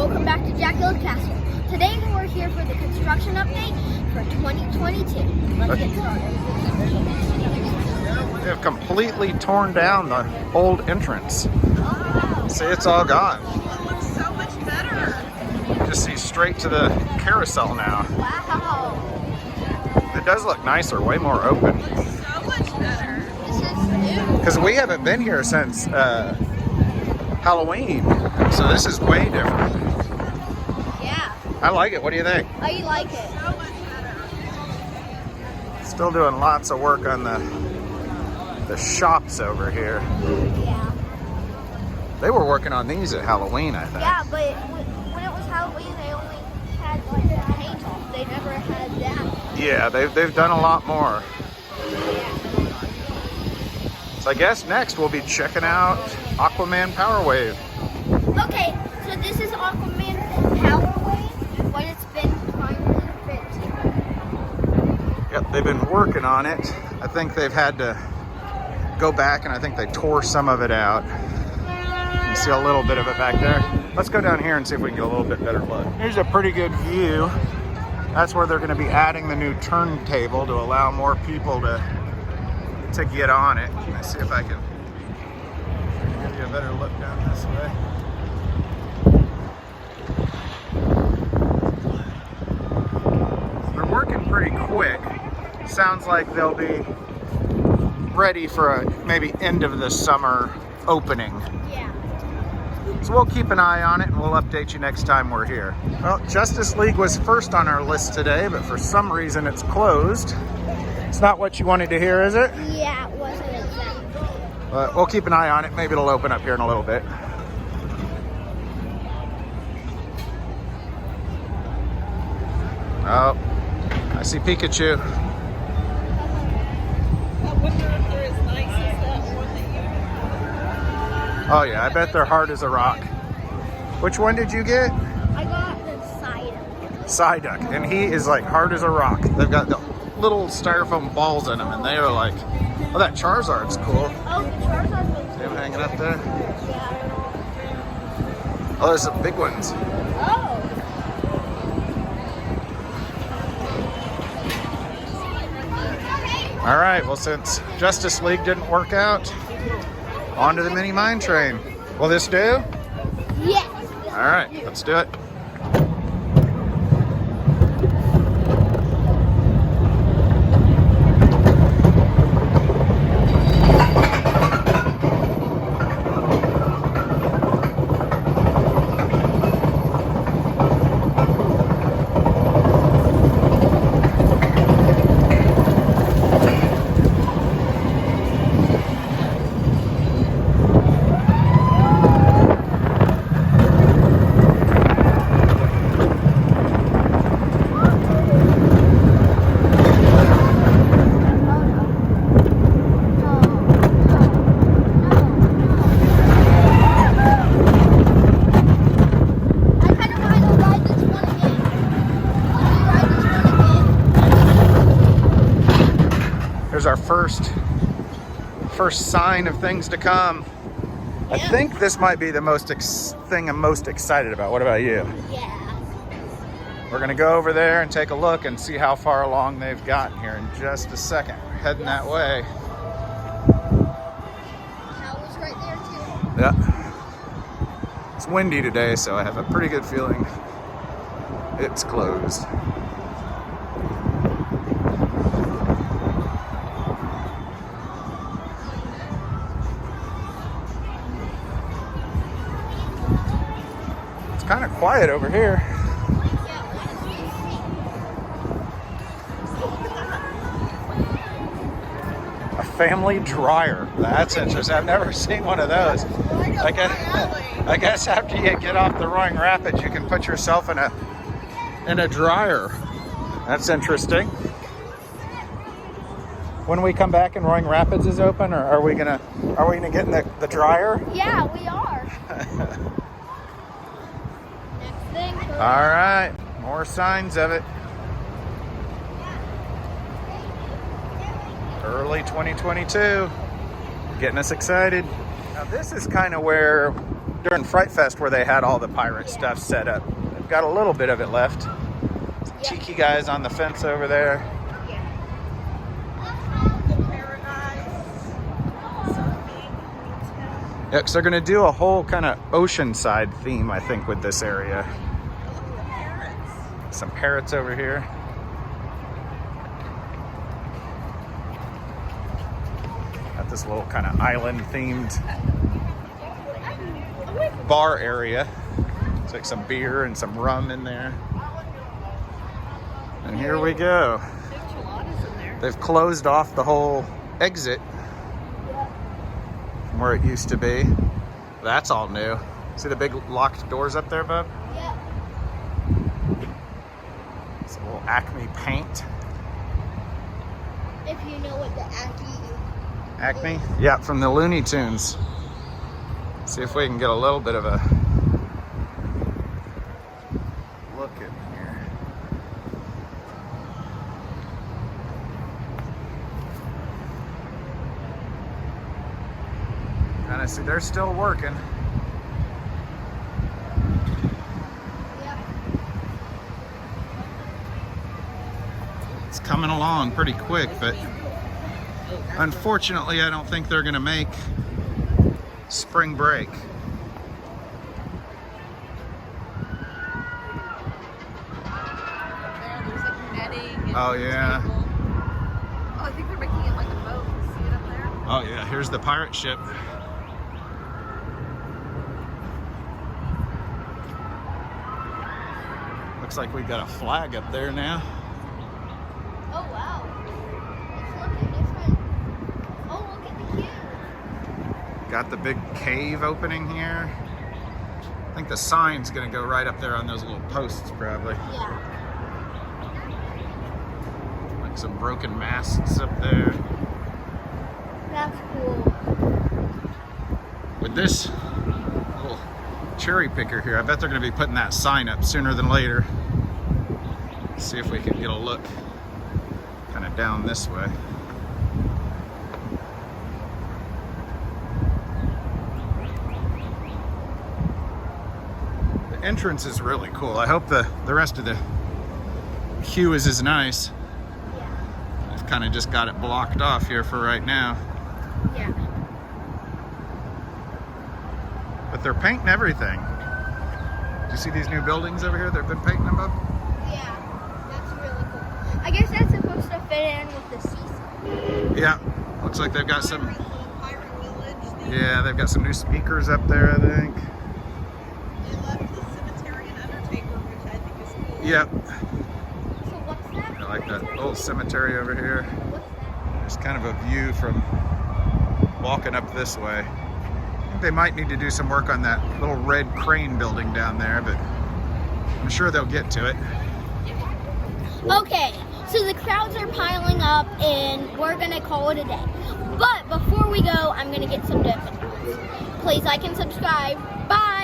Welcome back to Jackula Castle. Today we're here for the construction update for 2022. Let's get started. They have completely torn down the old entrance. Oh. See, it's all gone. It looks so much better. You just see straight to the carousel now. Wow. It does look nicer, way more open. So much better. This is new. Because we haven't been here since Halloween, so this is way different. Yeah. I like it. What do you think? I like it. So much better. Still doing lots of work on the shops over here. Yeah. They were working on these at Halloween, I think. Yeah, but when it was Halloween, they only had like the paint off. They never had that. Yeah, they've done a lot more. Yeah. So I guess next we'll be checking out Aquaman Power Wave. Okay, so this is Aquaman Power Wave, but it's been finally fixed. Yep, they've been working on it. I think they've had to go back, and I think they tore some of it out. You see a little bit of it back there. Let's go down here and see if we can get a little bit better look. Here's a pretty good view. That's where they're going to be adding the new turntable to allow more people to get on it. Let's see if I can give you a better look down this way. They're working pretty quick. Sounds like they'll be ready for a maybe end of the summer opening. Yeah. So we'll keep an eye on it and we'll update you next time we're here. Well, Justice League was first on our list today, but for some reason it's closed. It's not what you wanted to hear, is it? Yeah, it wasn't exactly. But we'll keep an eye on it. Maybe it'll open up here in a little bit. Oh, I see Pikachu. I wonder if they're as nice as that one that you Oh yeah, I bet they're hard as a rock. Which one did you get? I got the Psyduck. Psyduck, and he is like hard as a rock. They've got the little styrofoam balls in them, and they are like, oh, that Charizard's cool. Oh, the Charizard was See him hanging up there? Yeah. Oh, there's some big ones. Oh. All right, well, since Justice League didn't work out, on to the mini mine train. Will this do? Yes. All right, let's do it. There's our first sign of things to come. I think this might be the thing I'm most excited about. What about you? Yeah. We're gonna go over there and take a look and see how far along they've gotten here in just a second. We're heading that way. That was right there too. Yeah. It's windy today, so I have a pretty good feeling it's closed. It's kind of quiet over here. A family dryer. That's interesting. I've never seen one of those. I guess after you get off the Roaring Rapids, you can put yourself in a dryer. That's interesting. When we come back and Roaring Rapids is open, or are we gonna get in the dryer? Yeah, we are. Next thing. All right, more signs of it. Early 2022, getting us excited. Now this is kind of where during Fright Fest where they had all the pirate stuff set up. They've got a little bit of it left. Some tiki guys on the fence over there. Yeah, because they're going to do a whole kind of oceanside theme, I think, with this area. Some parrots over here. Got this little kind of island-themed bar area. It's like some beer and some rum in there. And here we go. They've closed off the whole exit from where it used to be. That's all new. See the big locked doors up there, bub? Yeah. It's a little Acme paint. If you know what the Acme? Yeah, from the Loony Tunes. See if we can get a little bit of a look in here. And I see they're still working. It's coming along pretty quick, but unfortunately, I don't think they're going to make spring break. Oh, yeah. Oh, I think they're making it like a boat. See it up there? Oh, yeah. Here's the pirate ship. Looks like we got a flag up there now. Oh, wow. It's looking different. Oh, look at the cube. Got the big cave opening here. I think the sign's gonna go right up there on those little posts, probably. Yeah. Like some broken masts up there. That's cool. With this little cherry picker here, I bet they're gonna be putting that sign up sooner than later. See if we can get a look kind of down this way. The entrance is really cool. I hope the rest of the queue is as nice. Yeah. I've kind of just got it blocked off here for right now. Yeah. But they're painting everything. Do you see these new buildings over here they've been painting them up? Yeah. That's really cool. I guess that's supposed to fit in with the seaside. Yeah. Looks like they've got some. Pirate Village. Yeah, they've got some new speakers up there, I think. They left the cemetery and undertaker, which I think is cool. Yep. So what's that? I like that old cemetery over here. What's that? It's kind of a view from walking up this way. I think they might need to do some work on that little red crane building down there, but I'm sure they'll get to it. Okay, so the crowds are piling up and we're gonna call it a day. But before we go, I'm gonna get some donuts. Please like and subscribe. Bye!